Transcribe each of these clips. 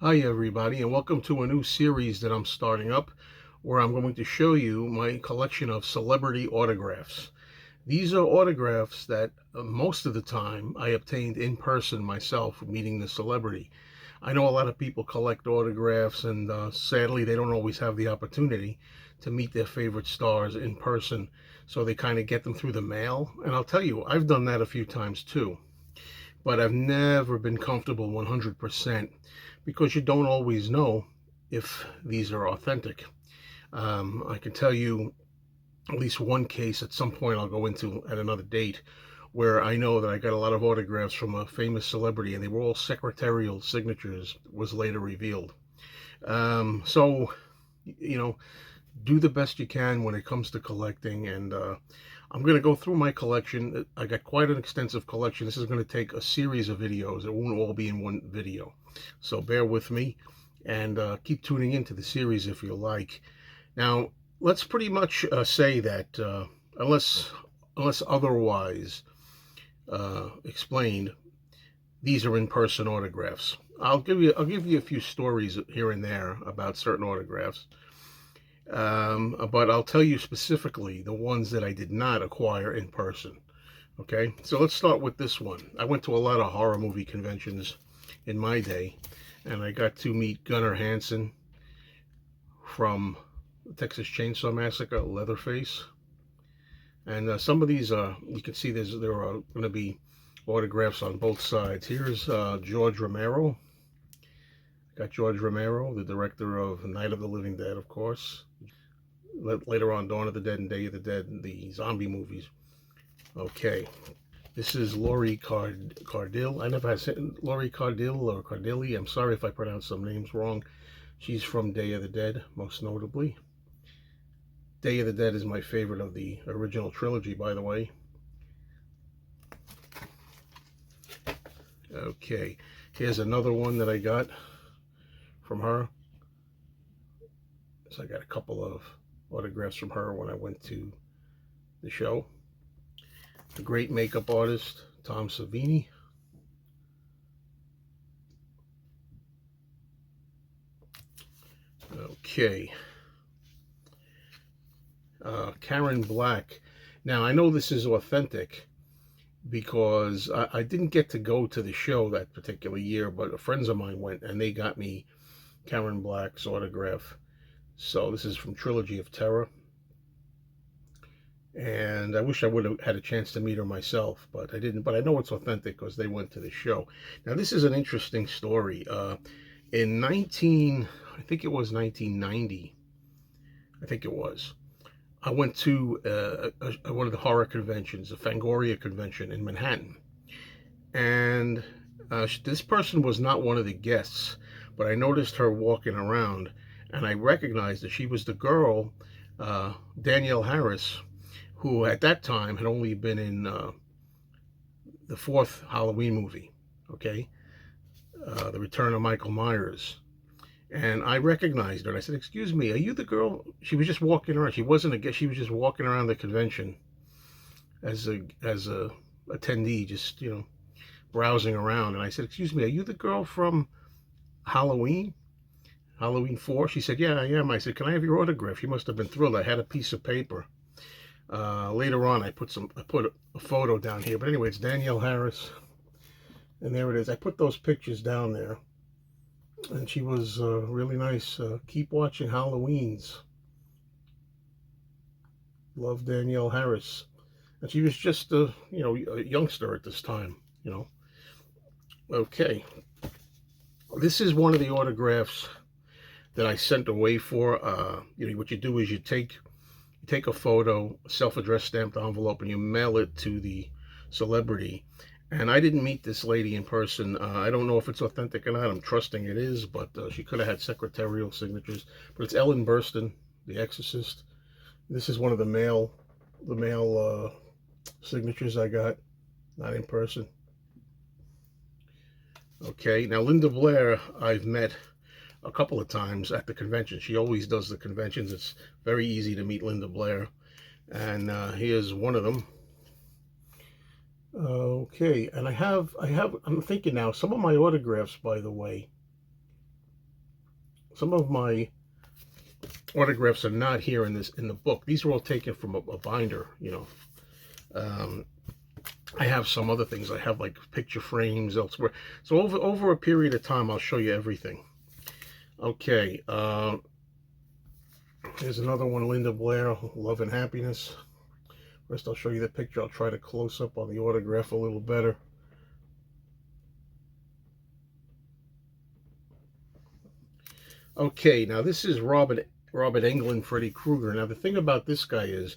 Hi everybody, and welcome to a new series that I'm starting up where I'm going to show you my collection of celebrity autographs. These are autographs that most of the time I obtained in person myself, meeting the celebrity. I know a lot of people collect autographs, and sadly they don't always have the opportunity to meet their favorite stars in person, so they kind of get them through the mail. And I'll tell you, I've done that a few times too, but I've never been comfortable 100% because you don't always know if these are authentic. I can tell you at least one case at some point I'll go into at another date where I know that I got a lot of autographs from a famous celebrity and they were all secretarial signatures, was later revealed. So, you know, do the best you can when it comes to collecting. And I'm going to go through my collection. I got quite an extensive collection. This is going to take a series of videos. It won't all be in one video. So bear with me and keep tuning into the series if you like. Now, let's pretty much say that unless otherwise explained, these are in-person autographs. I'll give you a few stories here and there about certain autographs. But I'll tell you specifically the ones that I did not acquire in person. Okay, so let's start with this one. I went to a lot of horror movie conventions in my day, and I got to meet Gunnar Hansen from Texas Chainsaw Massacre, Leatherface. And some of these, you can see there are going to be autographs on both sides. Here's George Romero. Got George Romero, the director of Night of the Living Dead, of course. Later on, Dawn of the Dead and Day of the Dead, the zombie movies. Okay, this is Laurie Cardille. I never had Laurie Cardille or Cardilli. I'm sorry if I pronounced some names wrong. She's from Day of the Dead, most notably. Day of the Dead is my favorite of the original trilogy, by the way. Okay, here's another one that I got from her. So I got a couple of autographs from her when I went to the show. The great makeup artist, Tom Savini. Okay. Karen Black. Now, I know this is authentic because I didn't get to go to the show that particular year, but friends of mine went and they got me Karen Black's autograph. So this is from Trilogy of Terror. And I wish I would have had a chance to meet her myself, but I didn't. But I know it's authentic because they went to the show. Now, this is an interesting story. I think it was 1990, I think it was, I went to one of the horror conventions, the Fangoria convention in Manhattan. And this person was not one of the guests, but I noticed her walking around, and I recognized that she was the girl, Danielle Harris, who at that time had only been in the fourth Halloween movie, okay? The Return of Michael Myers. And I recognized her, and I said, "Excuse me, are you the girl?" She was just walking around. She wasn't a guest. She was just walking around the convention as a attendee, just, browsing around. And I said, "Excuse me, are you the girl from Halloween? Halloween 4?" She said, "Yeah, I am." I said, "Can I have your autograph?" She must have been thrilled. I had a piece of paper. Later on, I put a photo down here. But anyway, it's Danielle Harris. And there it is. I put those pictures down there. And she was really nice. Keep watching Halloweens. Love, Danielle Harris. And she was just a youngster at this time, Okay. This is one of the autographs that I sent away for. What you do is you take a photo, a self-addressed stamped envelope, and you mail it to the celebrity. And I didn't meet this lady in person. I don't know if it's authentic or not. I'm trusting it is, but she could have had secretarial signatures. But it's Ellen Burstyn, The Exorcist. This is one of the mail signatures I got, not in person. Okay, now Linda Blair, I've met a couple of times at the convention. She always does the conventions. It's very easy to meet Linda Blair. And here's one of them. Okay, and I'm thinking now, some of my autographs, by the way, some of my autographs are not here in the book. These are all taken from a binder, you know. I have some other things. I have like picture frames elsewhere. So over a period of time, I'll show you everything. Okay, here's another one, Linda Blair, Love and Happiness. First, I'll show you the picture. I'll try to close up on the autograph a little better. Okay, now this is Robert Englund, Freddy Krueger. Now the thing about this guy is,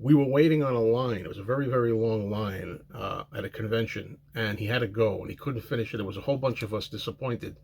we were waiting on a line. It was a very, very long line at a convention, and he had to go, and he couldn't finish it. There was a whole bunch of us disappointed.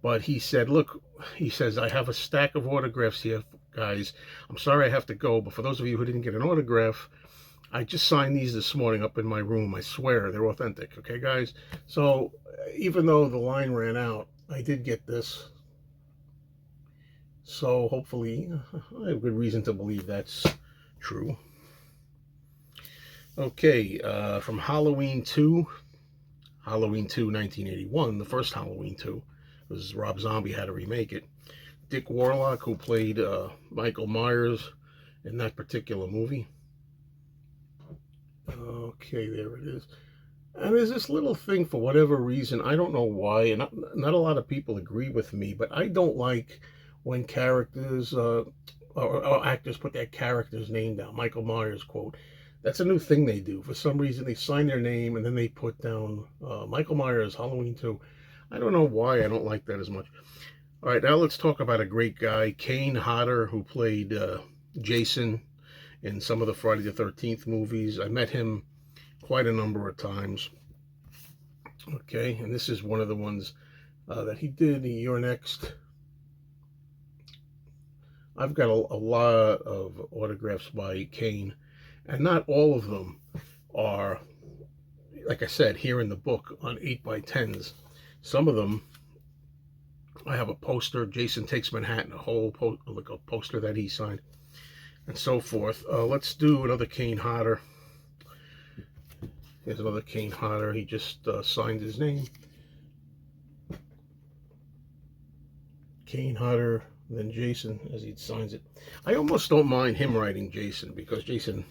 But he said, look, he says, I have a stack of autographs here, guys. I'm sorry I have to go, but for those of you who didn't get an autograph, I just signed these this morning up in my room. I swear they're authentic. Okay, guys? So even though the line ran out, I did get this. So hopefully, I have good reason to believe that's true. Okay, from Halloween 2, 1981, the first Halloween 2, was Rob Zombie had to remake it. Dick Warlock, who played Michael Myers in that particular movie. Okay, there it is. And there's this little thing, for whatever reason, I don't know why, and not a lot of people agree with me, but I don't like when characters or actors put their character's name down. Michael Myers quote. That's a new thing they do. For some reason, they sign their name and then they put down Michael Myers, Halloween 2. I don't know why I don't like that as much. All right, now let's talk about a great guy, Kane Hodder, who played Jason in some of the Friday the 13th movies. I met him quite a number of times. Okay, and this is one of the ones that he did, You're Next. I've got a lot of autographs by Kane, and not all of them are, like I said, here in the book on 8x10s. Some of them, I have a poster, Jason Takes Manhattan, a whole like a poster that he signed, and so forth. Let's do another Kane Hodder. Here's another Kane Hodder. He just signed his name. Kane Hodder, then Jason, as he signs it. I almost don't mind him writing Jason, because Jason's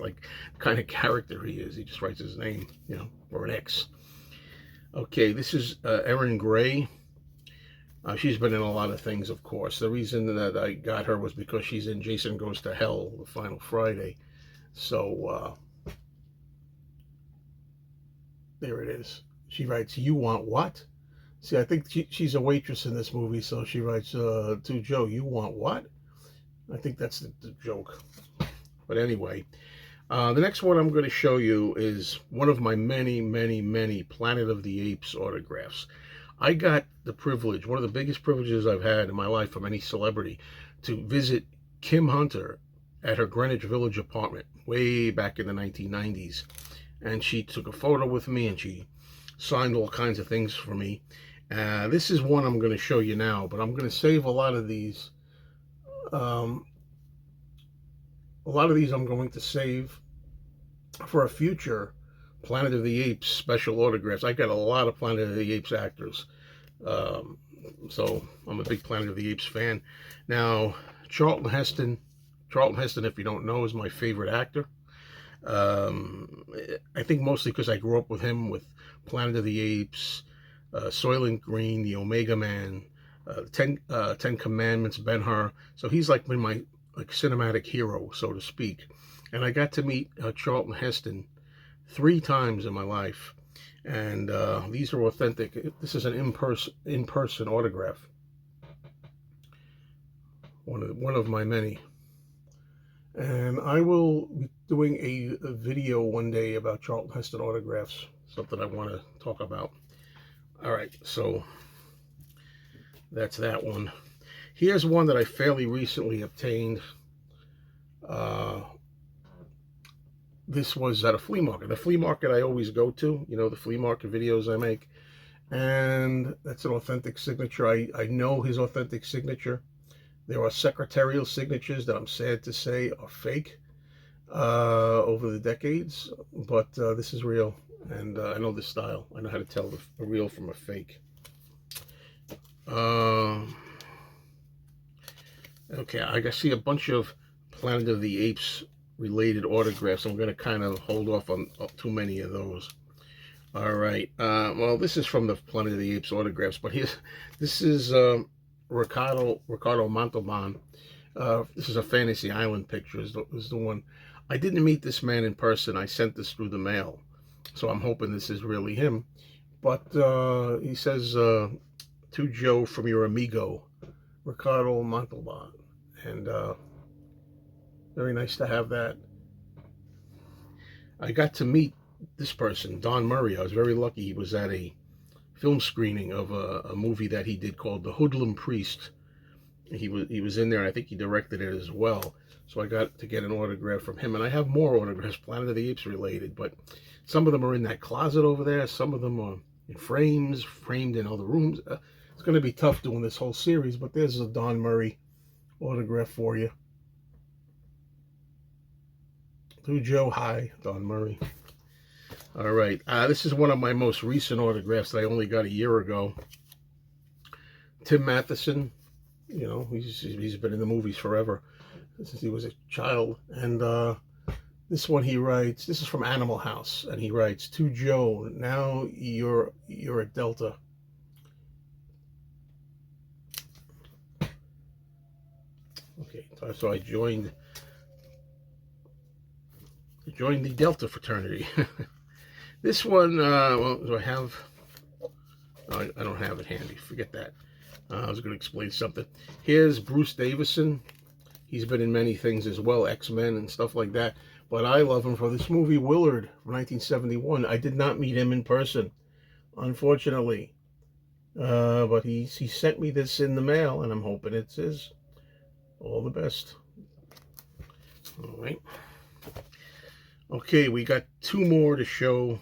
like the kind of character he is. He just writes his name, you know, or an X. Okay, this is Erin Gray. She's been in a lot of things, of course. The reason that I got her was because she's in Jason Goes to Hell, the final Friday. So, there it is. She writes, "You want what?" See, I think she's a waitress in this movie, so she writes to Joe, "You want what?" I think that's the joke. But anyway, the next one I'm going to show you is one of my many, many, many Planet of the Apes autographs. I got the privilege, one of the biggest privileges I've had in my life from any celebrity, to visit Kim Hunter at her Greenwich Village apartment way back in the 1990s. And she took a photo with me, and she signed all kinds of things for me. This is one I'm going to show you now, but I'm going to save a lot of these. A lot of these I'm going to save for a future Planet of the Apes special autographs. I got a lot of Planet of the Apes actors. So I'm a big Planet of the Apes fan. Now, Charlton Heston, if you don't know, is my favorite actor. I think mostly because I grew up with him, with Planet of the Apes, Soylent Green, The Omega Man, Ten Commandments, Ben-Hur. So he's like been my cinematic hero, so to speak. And I got to meet Charlton Heston 3 times in my life, and these are authentic. This is an in-person autograph. One of my many. And I will be doing a video one day about Charlton Heston autographs, something I want to talk about. All right, so that's that one. Here's one that I fairly recently obtained. This was at a flea market. The flea market I always go to, you know, the flea market videos I make. And that's an authentic signature. I know his authentic signature. There are secretarial signatures that I'm sad to say are fake over the decades, but this is real, and I know the style. I know how to tell the real from a fake. Uh, okay, I see a bunch of Planet of the Apes related autographs. I'm going to kind of hold off on too many of those. All right. Well, this is from the Planet of the Apes autographs, but this is Ricardo Montalban. This is a Fantasy Island picture. Is the one. I didn't meet this man in person. I sent this through the mail, so I'm hoping this is really him. But he says, "To Joe from your amigo, Ricardo Montalban," and very nice to have that. I got to meet this person, Don Murray. I was very lucky. He was at a film screening of a movie that he did called The Hoodlum Priest. He was in there, and I think he directed it as well. So I got to get an autograph from him, and I have more autographs, Planet of the Apes related, but some of them are in that closet over there. Some of them are in frames, framed in other rooms. It's going to be tough doing this whole series, but there's a Don Murray autograph for you. To Joe, hi, Don Murray. All right, this is one of my most recent autographs that I only got a year ago. Tim Matheson, you know, he's been in the movies forever since he was a child. And this one he writes, this is from Animal House, and he writes, "To Joe, now you're a Delta." Okay, so I joined the Delta fraternity. This one, well, do I have? Oh, I don't have it handy. Forget that. I was going to explain something. Here's Bruce Davison. He's been in many things as well, X-Men and stuff like that. But I love him for this movie, Willard, from 1971. I did not meet him in person, unfortunately. But he sent me this in the mail, and I'm hoping it's his. All the best. All right. Okay, we got two more to show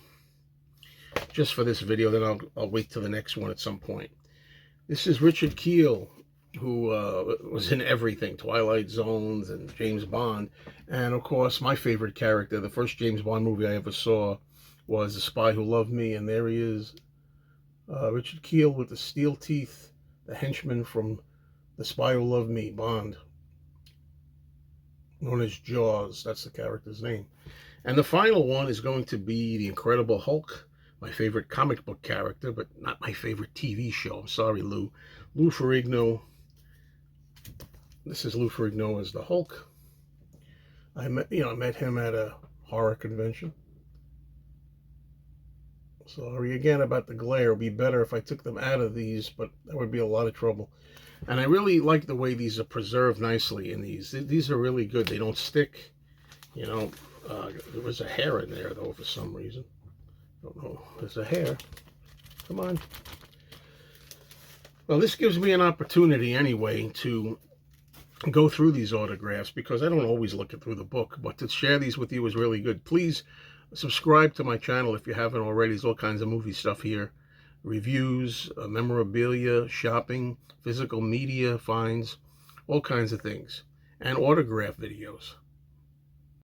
just for this video, then I'll wait till the next one at some point. This is Richard Kiel, who was in everything, Twilight Zones and James Bond. And of course, my favorite character, the first James Bond movie I ever saw was The Spy Who Loved Me. And there he is, Richard Kiel with the steel teeth, the henchman from The Spy Who Loved Me, Bond, known as Jaws. That's the character's name. And the final one is going to be the Incredible Hulk, my favorite comic book character, but not my favorite TV show. I'm sorry, Lou. Lou Ferrigno. This is Lou Ferrigno as the Hulk. I met him at a horror convention. Sorry again about the glare. It would be better if I took them out of these, but that would be a lot of trouble. And I really like the way these are preserved nicely in these. These are really good. They don't stick. You know, there was a hair in there, though, for some reason. I don't know. There's a hair. Come on. Well, this gives me an opportunity anyway to go through these autographs, because I don't always look it through the book, but to share these with you is really good. Please subscribe to my channel if you haven't already. There's all kinds of movie stuff here. Reviews, memorabilia, shopping, physical media finds, all kinds of things, and autograph videos.